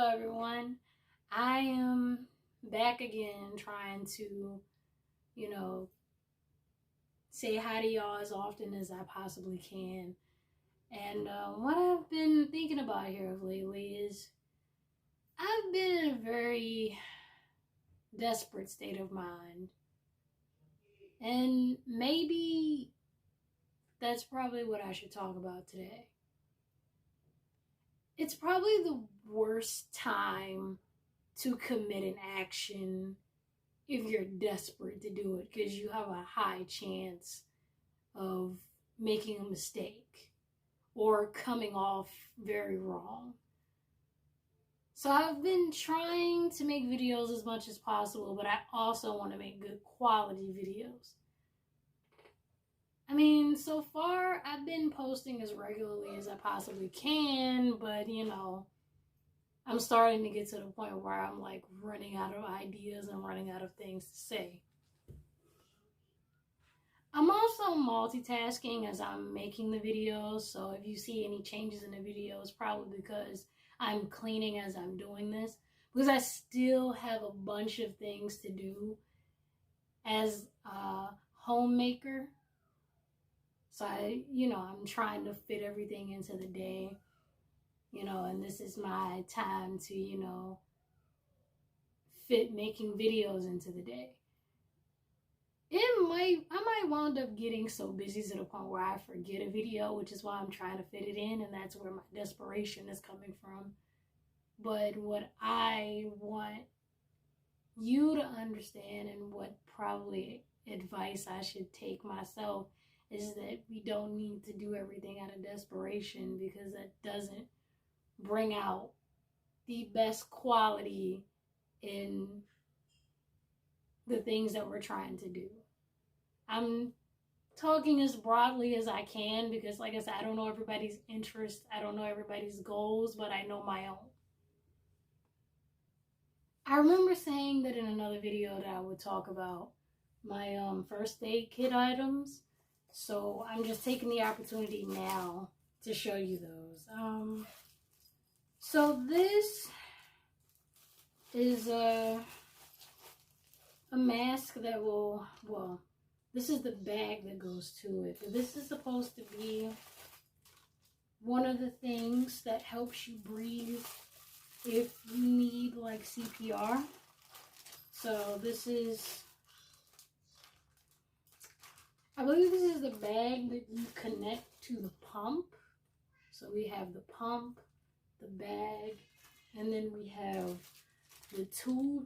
Hello everyone. I am back again trying to, say hi to y'all as often as I possibly can. And what I've been thinking about here lately is I've been in a very desperate state of mind. And maybe that's probably what I should talk about today. It's probably the worst time to commit an action if you're desperate to do it, because you have a high chance of making a mistake or coming off very wrong. So I've been trying to make videos as much as possible, but I also want to make good quality videos. I mean, so far I've been posting as regularly as I possibly can, but I'm starting to get to the point where I'm like running out of ideas and running out of things to say. I'm also multitasking as I'm making the videos, so if you see any changes in the video, it's probably because I'm cleaning as I'm doing this, because I still have a bunch of things to do as a homemaker. So I'm trying to fit everything into the day, and this is my time to, fit making videos into the day. I might wind up getting so busy to the point where I forget a video, which is why I'm trying to fit it in, and that's where my desperation is coming from. But what I want you to understand, and what probably advice I should take myself, is that we don't need to do everything out of desperation, because that doesn't bring out the best quality in the things that we're trying to do. I'm talking as broadly as I can because, like I said, I don't know everybody's interests. I don't know everybody's goals, but I know my own. I remember saying that in another video that I would talk about my first aid kit items. So I'm just taking the opportunity now to show you those. So this is a mask that will, this is the bag that goes to it. But this is supposed to be one of the things that helps you breathe if you need like CPR. So this is, I believe this is the bag that you connect to the pump. So we have the pump, the bag, and then we have the tube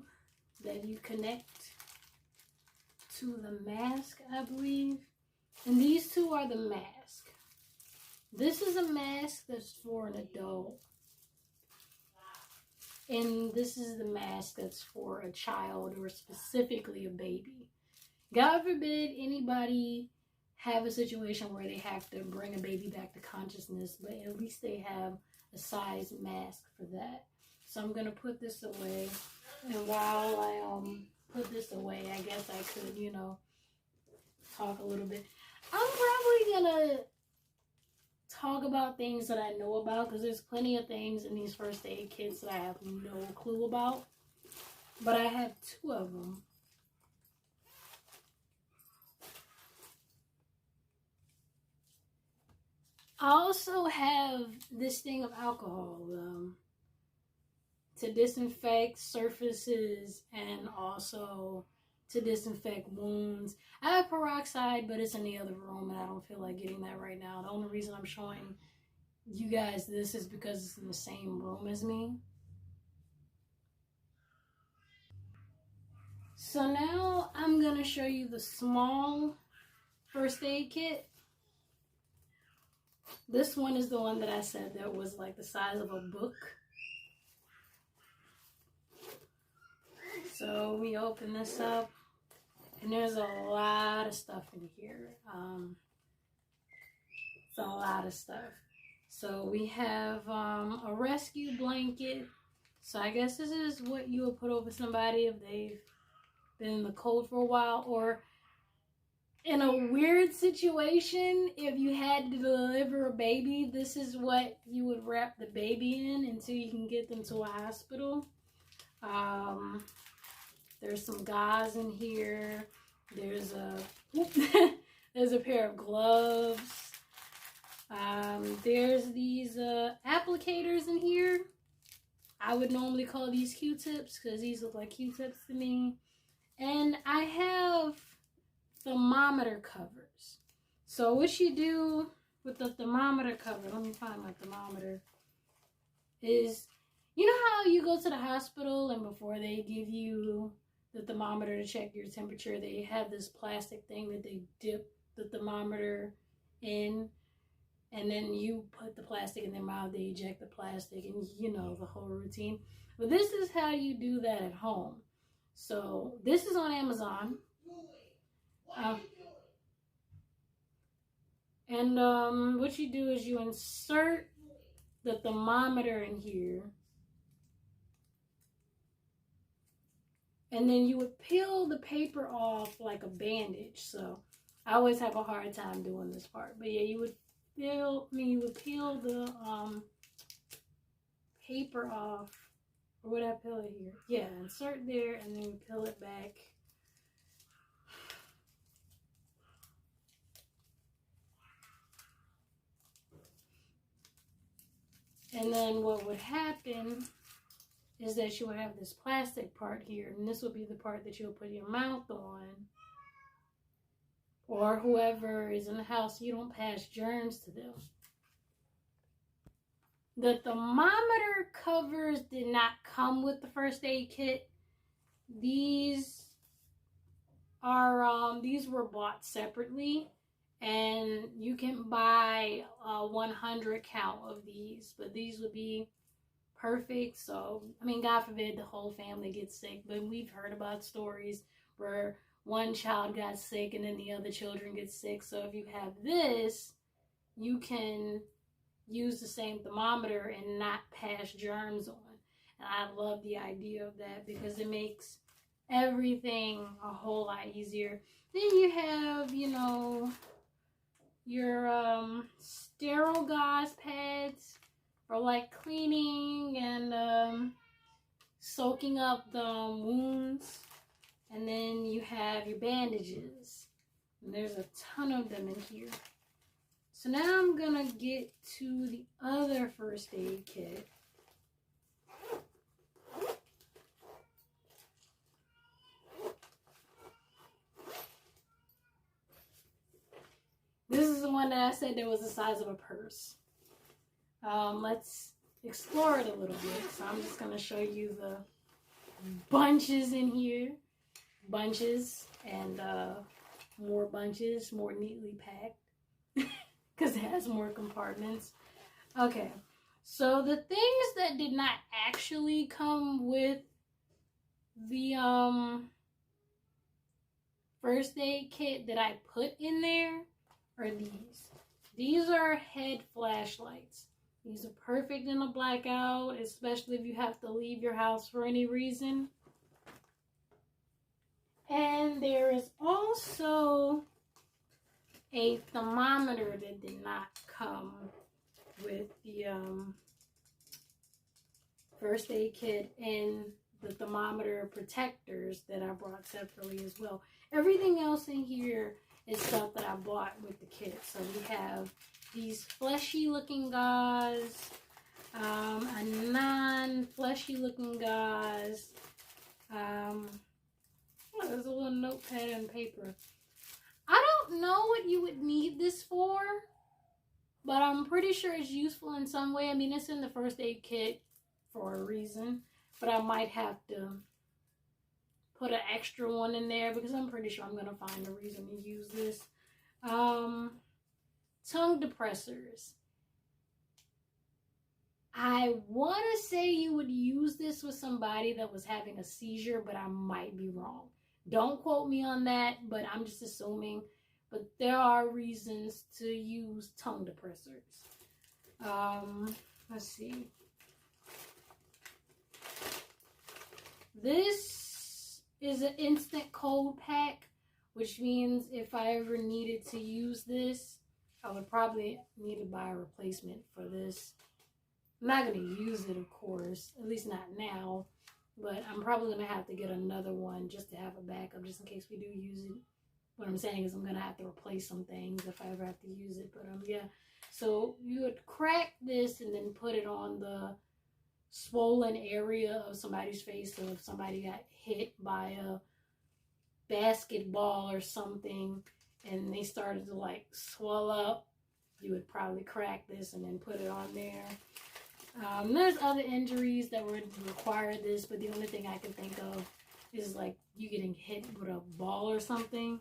that you connect to the mask, I believe. And these two are the mask. This is a mask that's for an adult. And this is the mask that's for a child, or specifically a baby. God forbid anybody have a situation where they have to bring a baby back to consciousness, but at least they have a size mask for that. So I'm going to put this away. And while I put this away, I guess I could, talk a little bit. I'm probably going to talk about things that I know about, because there's plenty of things in these first aid kits that I have no clue about. But I have two of them. I also have this thing of alcohol to disinfect surfaces and also to disinfect wounds. I have peroxide, but it's in the other room and I don't feel like getting that right now. The only reason I'm showing you guys this is because it's in the same room as me. So now I'm going to show you the small first aid kit. This one is the one that I said that was like the size of a book. So we open this up, and there's a lot of stuff in here. It's a lot of stuff. So we have a rescue blanket. So I guess this is what you would put over somebody if they've been in the cold for a while, or, in a weird situation, if you had to deliver a baby, this is what you would wrap the baby in until you can get them to a hospital. There's some gauze in here. There's a there's a pair of gloves. There's these applicators in here. I would normally call these Q-tips because these look like Q-tips to me. And I have thermometer covers. So what you do with the thermometer cover, let me find my thermometer, is, you know how you go to the hospital and before they give you the thermometer to check your temperature, they have this plastic thing that they dip the thermometer in, and then you put the plastic in their mouth, they eject the plastic, and you know the whole routine. But this is how you do that at home. So this is on Amazon. What you do is you insert the thermometer in here, and then you would peel the paper off like a bandage. So I always have a hard time doing this part, but yeah, you would peel the paper off. Or would I peel it here? Yeah, insert there, and then peel it back. And then what would happen is that you would have this plastic part here, and this would be the part that you'll put your mouth on, or whoever is in the house, you don't pass germs to them. The thermometer covers did not come with the first aid kit. These were bought separately, and you can buy a 100 count of these, but these would be perfect. So, I mean, God forbid the whole family gets sick, but we've heard about stories where one child got sick and then the other children get sick. So if you have this, you can use the same thermometer and not pass germs on. And I love the idea of that because it makes everything a whole lot easier. Then you have, you know, your sterile gauze pads for like cleaning and soaking up the wounds. And then you have your bandages, and there's a ton of them in here. So now I'm gonna get to the other first aid kit. This is the one that I said that was the size of a purse. Let's explore it a little bit. So I'm just gonna show you the bunches in here. Bunches and more bunches, more neatly packed because it has more compartments. Okay, so the things that did not actually come with the first aid kit that I put in there are these. These are head flashlights. These are perfect in a blackout, especially if you have to leave your house for any reason. And there is also a thermometer that did not come with the first aid kit, and the thermometer protectors that I brought separately as well. Everything else in here is stuff that I bought with the kit. So we have these fleshy looking gauze, a non-fleshy looking gauze, there's a little notepad and paper. I don't know what you would need this for, but I'm pretty sure it's useful in some way. I mean, it's in the first aid kit for a reason, but I might have to put an extra one in there because I'm pretty sure I'm going to find a reason to use this. Tongue depressors. I want to say you would use this with somebody that was having a seizure, but I might be wrong. Don't quote me on that, but I'm just assuming. But there are reasons to use tongue depressors. Let's see. This is an instant cold pack, which means if I ever needed to use this, I would probably need to buy a replacement for this. I'm not going to use it, of course, at least not now, but I'm probably going to have to get another one just to have a backup, just in case we do use it. What I'm saying is I'm going to have to replace some things if I ever have to use it, but yeah. So you would crack this and then put it on the swollen area of somebody's face. So if somebody got hit by a basketball or something and they started to like swell up, you would probably crack this and then put it on there. There's other injuries that would require this, but the only thing I can think of is like you getting hit with a ball or something.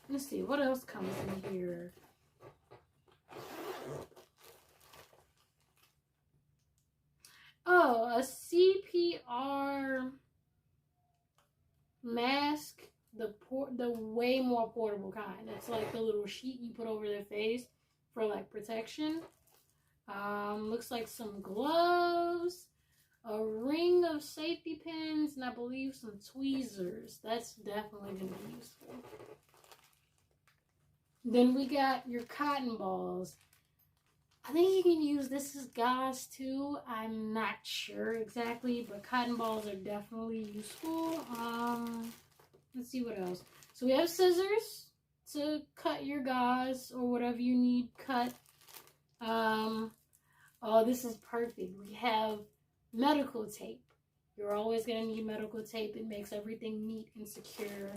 Let's see, what else comes in here? Oh, a CPR mask, the way more portable kind. It's like the little sheet you put over their face for like protection. Looks like some gloves, a ring of safety pins, and I believe some tweezers. That's definitely going to be useful. Then we got your cotton balls. I think you can use this as gauze too. I'm not sure exactly, but cotton balls are definitely useful. Let's see what else. So we have scissors to cut your gauze or whatever you need cut. Oh, this is perfect. We have medical tape. You're always going to need medical tape. It makes everything neat and secure.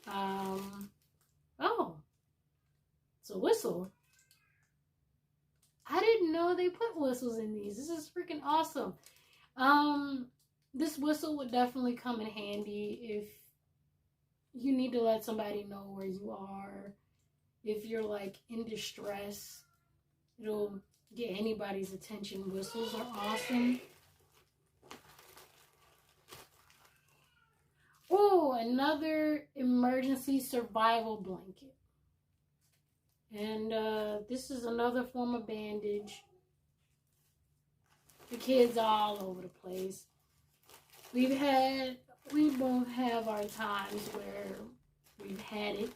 Oh, it's a whistle. I didn't know they put whistles in these. This is freaking awesome. This whistle would definitely come in handy if you need to let somebody know where you are. If you're like in distress, it'll get anybody's attention. Whistles are awesome. Oh, another emergency survival blanket. And this is another form of bandage. The kids are all over the place. We both have our times where we've had it.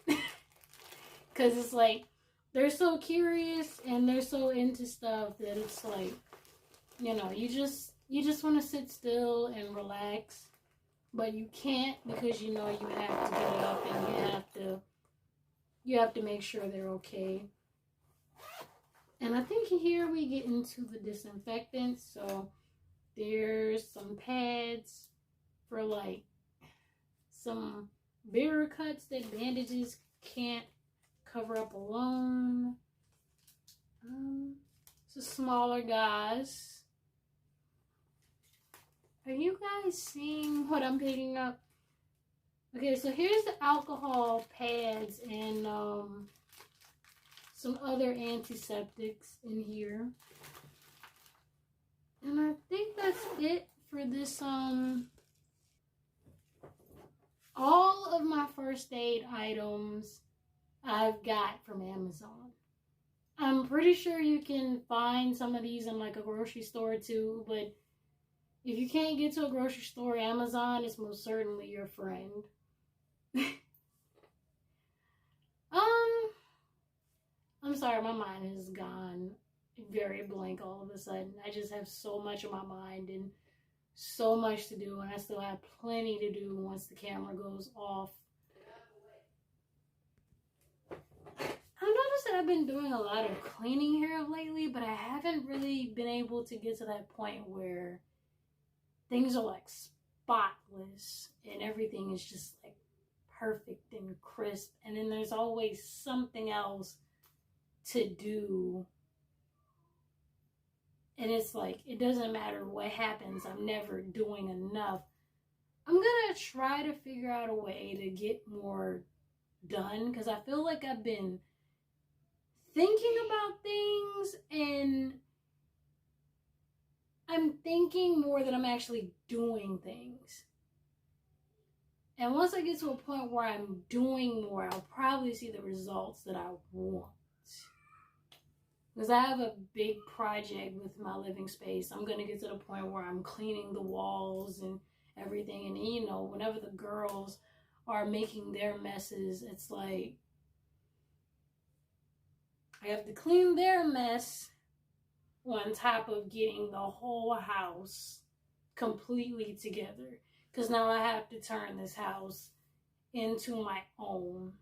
Because it's like, they're so curious and they're so into stuff that it's like, you know, you just want to sit still and relax. But you can't, because you know you have to get up and you have to make sure they're okay. And I think here we get into the disinfectants. So there's some pads for like some bigger cuts that bandages can't cover up alone. It's a smaller gauze. Are you guys seeing what I'm picking up? Okay, so here's the alcohol pads and some other antiseptics in here. And I think that's it for this. All of my first aid items I've got from Amazon. I'm pretty sure you can find some of these in like a grocery store too, but if you can't get to a grocery store, Amazon is most certainly your friend. I'm sorry, my mind has gone very blank all of a sudden. I just have so much on my mind and so much to do, and I still have plenty to do once the camera goes off. I've noticed that I've been doing a lot of cleaning here lately, but I haven't really been able to get to that point where things are like spotless and everything is just like perfect and crisp. And then there's always something else to do. And it's like, it doesn't matter what happens, I'm never doing enough. I'm gonna try to figure out a way to get more done, because I feel like I've been thinking about things and I'm thinking more than I'm actually doing things. And once I get to a point where I'm doing more, I'll probably see the results that I want. Because I have a big project with my living space. I'm going to get to the point where I'm cleaning the walls and everything. And, you know, whenever the girls are making their messes, it's like I have to clean their mess on top of getting the whole house completely together. Because now I have to turn this house into my own,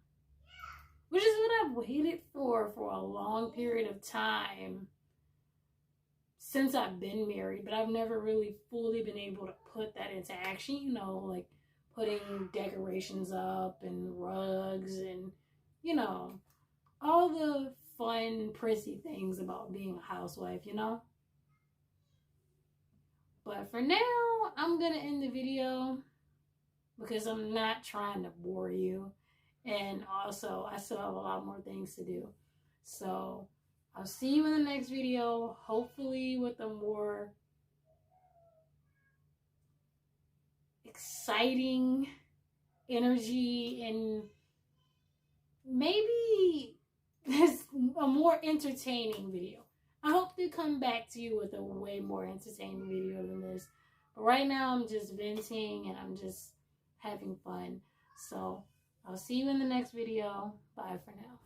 which is what I've waited for a long period of time since I've been married, but I've never really fully been able to put that into action, you know, like putting decorations up and rugs and, you know, all the fun, prissy things about being a housewife, you know? But for now, I'm going to end the video because I'm not trying to bore you. And also, I still have a lot more things to do. So, I'll see you in the next video, hopefully with a more exciting energy and maybe a more entertaining video. I hope to come back to you with a way more entertaining video than this. But right now, I'm just venting and I'm just having fun. So, I'll see you in the next video. Bye for now.